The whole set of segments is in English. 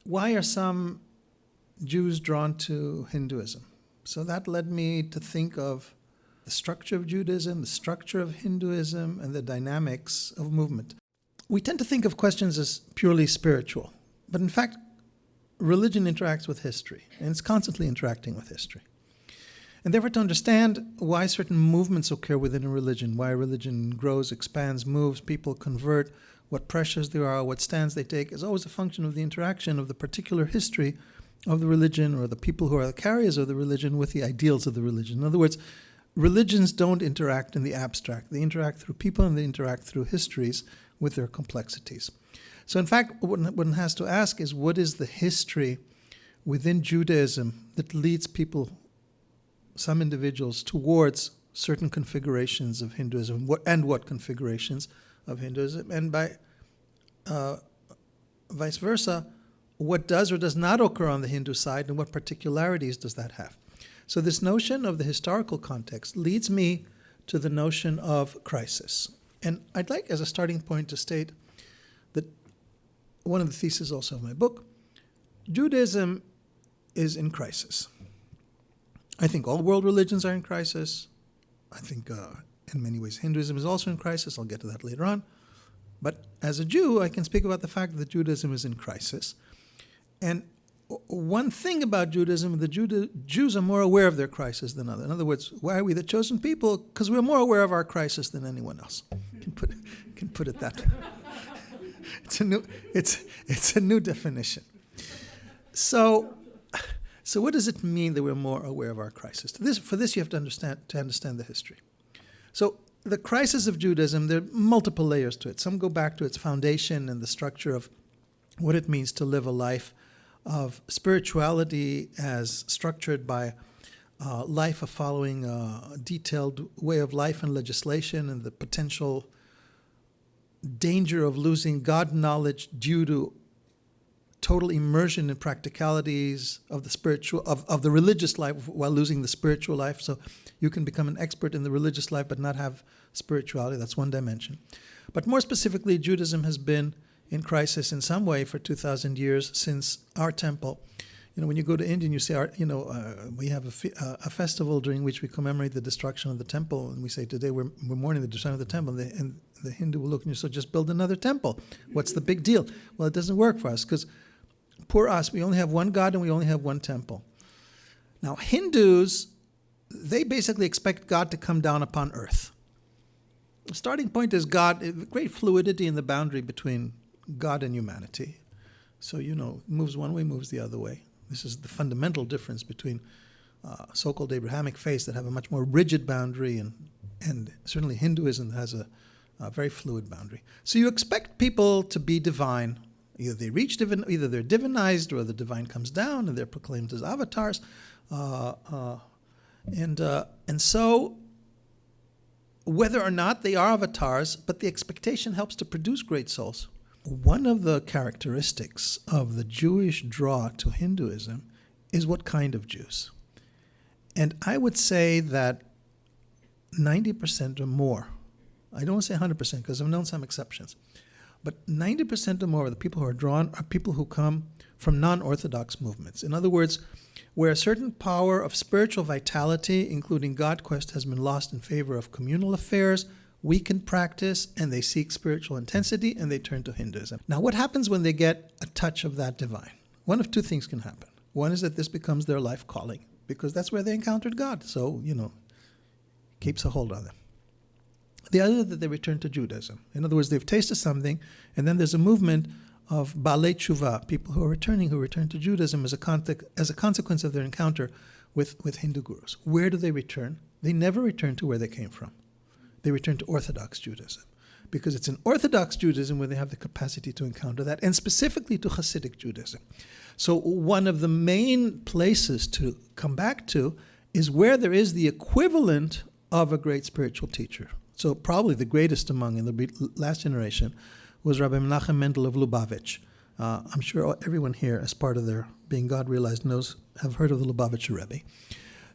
why are some Jews drawn to Hinduism? So that led me to think of the structure of Judaism, the structure of Hinduism, and the dynamics of movement. We tend to think of questions as purely spiritual, but in fact, religion interacts with history, and it's constantly interacting with history. And therefore, to understand why certain movements occur within a religion, why a religion grows, expands, moves, people convert, what pressures there are, what stands they take, is always a function of the interaction of the particular history of the religion or the people who are the carriers of the religion with the ideals of the religion. In other words, religions don't interact in the abstract. They interact through people and they interact through histories with their complexities. So in fact, what one has to ask is, what is the history within Judaism that leads people, some individuals, towards certain configurations of Hinduism, and what configurations of Hinduism, and by vice versa, what does or does not occur on the Hindu side, and what particularities does that have? So this notion of the historical context leads me to the notion of crisis. And I'd like, as a starting point, to state that one of the theses also of my book, Judaism is in crisis. I think all world religions are in crisis. I think in many ways Hinduism is also in crisis. I'll get to that later on. But as a Jew, I can speak about the fact that Judaism is in crisis. And one thing about Judaism, the Jews are more aware of their crisis than others. In other words, why are we the chosen people? Because we're more aware of our crisis than anyone else. Can put it that way. It's a new definition. So what does it mean that we're more aware of our crisis? For this, you have to understand the history. So the crisis of Judaism, there are multiple layers to it. Some go back to its foundation and the structure of what it means to live a life of spirituality as structured by life of following a detailed way of life and legislation, and the potential danger of losing God knowledge due to total immersion in practicalities of the spiritual, of the religious life while losing the spiritual life. So you can become an expert in the religious life but not have spirituality. That's one dimension. But more specifically, Judaism has been in crisis in some way for 2,000 years since our temple. You know, when you go to India and you say, we have a festival during which we commemorate the destruction of the temple, and we say today we're mourning the destruction of the temple, and the Hindu will look and you say, just build another temple. What's the big deal? Well, it doesn't work for us because poor us, we only have one God and we only have one temple. Now, Hindus, they basically expect God to come down upon earth. The starting point is God, great fluidity in the boundary between God and humanity. So, moves one way, moves the other way. This is the fundamental difference between so-called Abrahamic faiths that have a much more rigid boundary and certainly Hinduism has a very fluid boundary. So you expect people to be divine. Either they're divinized or the divine comes down and they're proclaimed as avatars. And so whether or not they are avatars, but the expectation helps to produce great souls. One of the characteristics of the Jewish draw to Hinduism is what kind of Jews. And I would say that 90% or more, I don't want to say 100% because I've known some exceptions, but 90% or more of the people who are drawn are people who come from non-Orthodox movements. In other words, where a certain power of spiritual vitality, including God quest, has been lost in favor of communal affairs, weakened practice, and they seek spiritual intensity, and they turn to Hinduism. Now, what happens when they get a touch of that divine? One of two things can happen. One is that this becomes their life calling, because that's where they encountered God. So, keeps a hold on them. The other is that they return to Judaism. In other words, they've tasted something, and then there's a movement of Baalei Tshuva, people who return to Judaism as a consequence of their encounter with Hindu gurus. Where do they return? They never return to where they came from. They return to Orthodox Judaism, because it's in Orthodox Judaism where they have the capacity to encounter that, and specifically to Hasidic Judaism. So one of the main places to come back to is where there is the equivalent of a great spiritual teacher. So probably the greatest among in the last generation was Rabbi Menachem Mendel of Lubavitch. I'm sure everyone here, as part of their being God realized, have heard of the Lubavitcher Rebbe.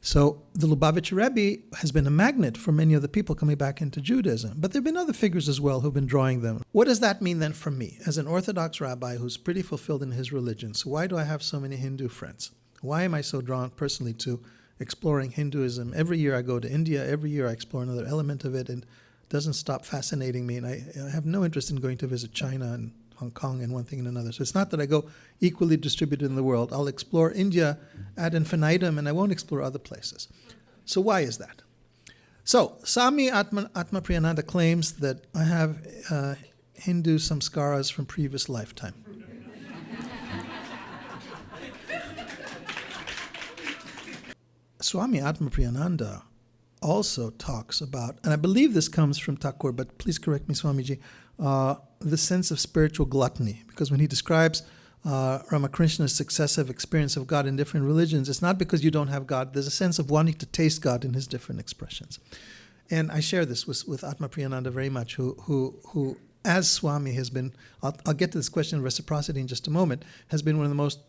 So the Lubavitcher Rebbe has been a magnet for many of the people coming back into Judaism. But there have been other figures as well who've been drawing them. What does that mean then for me? As an Orthodox rabbi who's pretty fulfilled in his religion, so why do I have so many Hindu friends? Why am I so drawn personally to exploring Hinduism? Every year I go to India. Every year I explore another element of it, and it doesn't stop fascinating me. And I have no interest in going to visit China and Hong Kong and one thing and another. So it's not that I go equally distributed in the world. I'll explore India ad infinitum, and I won't explore other places. So why is that? So Swami Sarvapriyananda claims that I have Hindu samskaras from previous lifetime. Swami Sarvapriyananda also talks about, and I believe this comes from Thakur, but please correct me, Swamiji, the sense of spiritual gluttony. Because when he describes Ramakrishna's successive experience of God in different religions, it's not because you don't have God. There's a sense of wanting to taste God in his different expressions. And I share this with Sarvapriyananda very much, who as Swami has been, I'll get to this question of reciprocity in just a moment, has been one of the most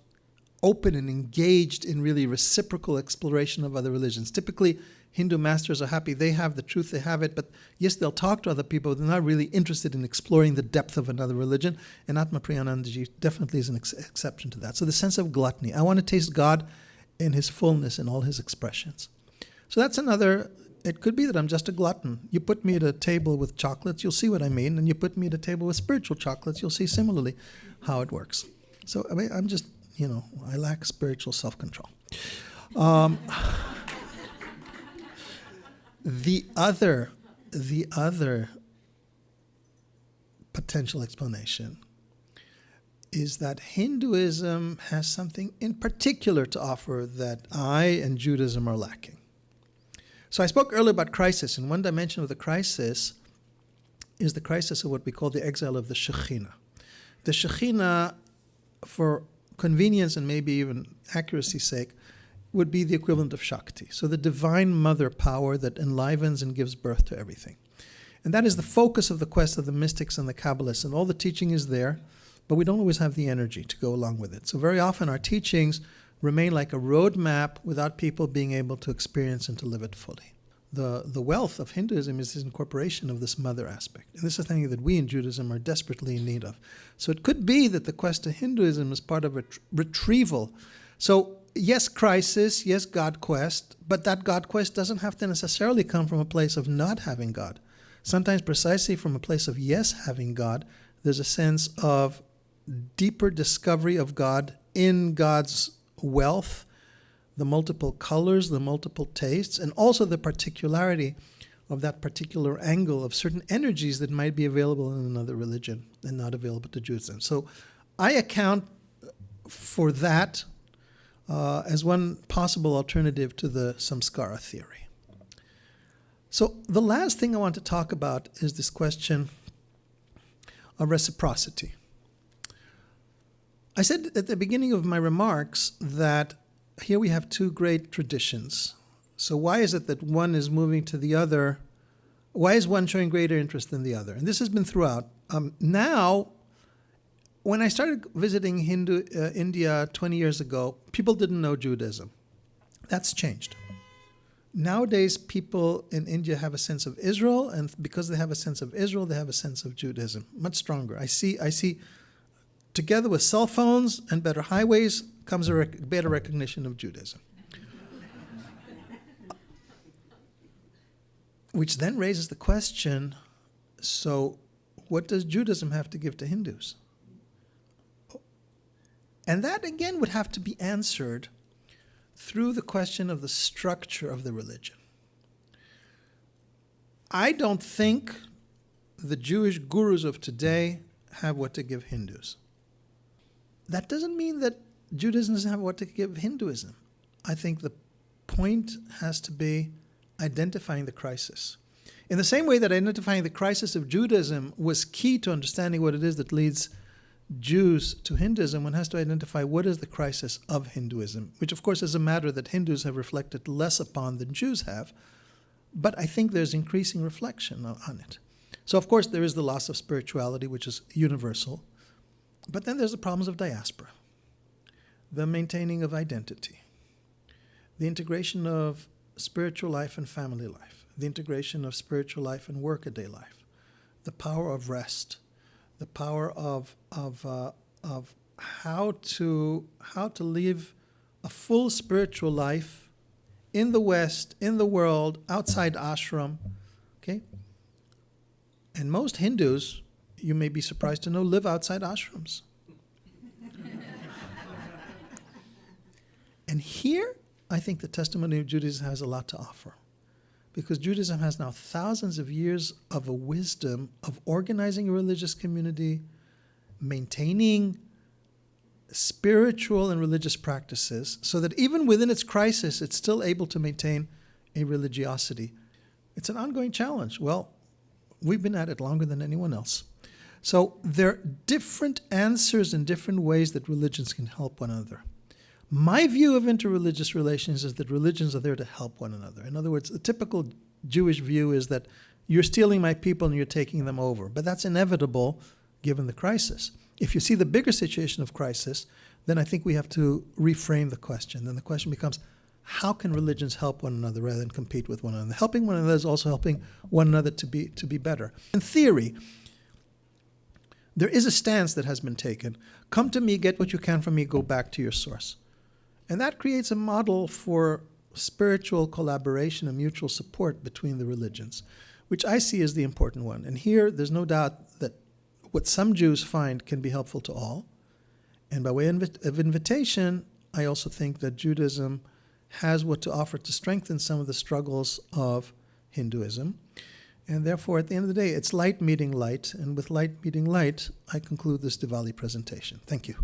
open and engaged in really reciprocal exploration of other religions. Typically, Hindu masters are happy they have the truth, they have it, but yes, they'll talk to other people, but they're not really interested in exploring the depth of another religion, and Sarvapriyanandaji definitely is an exception to that. So the sense of gluttony. I want to taste God in his fullness, in all his expressions. So that's another, it could be that I'm just a glutton. You put me at a table with chocolates, you'll see what I mean, and you put me at a table with spiritual chocolates, you'll see similarly how it works. So I mean, I'm just, I lack spiritual self-control. The other potential explanation is that Hinduism has something in particular to offer that I and Judaism are lacking. So I spoke earlier about crisis, and one dimension of the crisis is the crisis of what we call the exile of the Shekhinah. The Shekhinah, for convenience and maybe even accuracy's sake, would be the equivalent of Shakti. So the divine mother power that enlivens and gives birth to everything. And that is the focus of the quest of the mystics and the Kabbalists. And all the teaching is there, but we don't always have the energy to go along with it. So very often our teachings remain like a roadmap without people being able to experience and to live it fully. The wealth of Hinduism is this incorporation of this mother aspect. And this is something that we in Judaism are desperately in need of. So it could be that the quest to Hinduism is part of a retrieval. So yes, crisis, yes, God quest, but that God quest doesn't have to necessarily come from a place of not having God. Sometimes precisely from a place of yes, having God, there's a sense of deeper discovery of God in God's wealth, the multiple colors, the multiple tastes, and also the particularity of that particular angle of certain energies that might be available in another religion and not available to Judaism. So I account for that as one possible alternative to the samskara theory. So the last thing I want to talk about is this question of reciprocity. I said at the beginning of my remarks that here we have two great traditions. So why is it that one is moving to the other? Why is one showing greater interest than the other? And this has been throughout. Now, when I started visiting India 20 years ago, people didn't know Judaism. That's changed. Nowadays, people in India have a sense of Israel, and because they have a sense of Israel, they have a sense of Judaism, much stronger. I see together with cell phones and better highways comes a better recognition of Judaism. Which then raises the question, so what does Judaism have to give to Hindus? And that again would have to be answered through the question of the structure of the religion. I don't think the Jewish gurus of today have what to give Hindus. That doesn't mean that Judaism doesn't have what to give Hinduism. I think the point has to be identifying the crisis. In the same way that identifying the crisis of Judaism was key to understanding what it is that leads Jews to Hinduism, one has to identify what is the crisis of Hinduism, which of course is a matter that Hindus have reflected less upon than Jews have, but I think there's increasing reflection on it. So of course there is the loss of spirituality, which is universal, but then there's the problems of diaspora, the maintaining of identity, the integration of spiritual life and family life, the integration of spiritual life and workaday life, the power of rest, the power of how to live a full spiritual life in the West, in the world, outside ashram, okay? And most Hindus, you may be surprised to know, live outside ashrams. And here, I think the testimony of Judaism has a lot to offer, because Judaism has now thousands of years of a wisdom of organizing a religious community, maintaining spiritual and religious practices, so that even within its crisis, it's still able to maintain a religiosity. It's an ongoing challenge. Well, we've been at it longer than anyone else. So there are different answers and different ways that religions can help one another. My view of interreligious relations is that religions are there to help one another. In other words, the typical Jewish view is that you're stealing my people and you're taking them over. But that's inevitable given the crisis. If you see the bigger situation of crisis, then I think we have to reframe the question. Then the question becomes, how can religions help one another rather than compete with one another? Helping one another is also helping one another to be better. In theory, there is a stance that has been taken. Come to me, get what you can from me, go back to your source. And that creates a model for spiritual collaboration and mutual support between the religions, which I see as the important one. And here, there's no doubt that what some Jews find can be helpful to all. And by way of invitation, I also think that Judaism has what to offer to strengthen some of the struggles of Hinduism. And therefore, at the end of the day, it's light meeting light. And with light meeting light, I conclude this Diwali presentation. Thank you.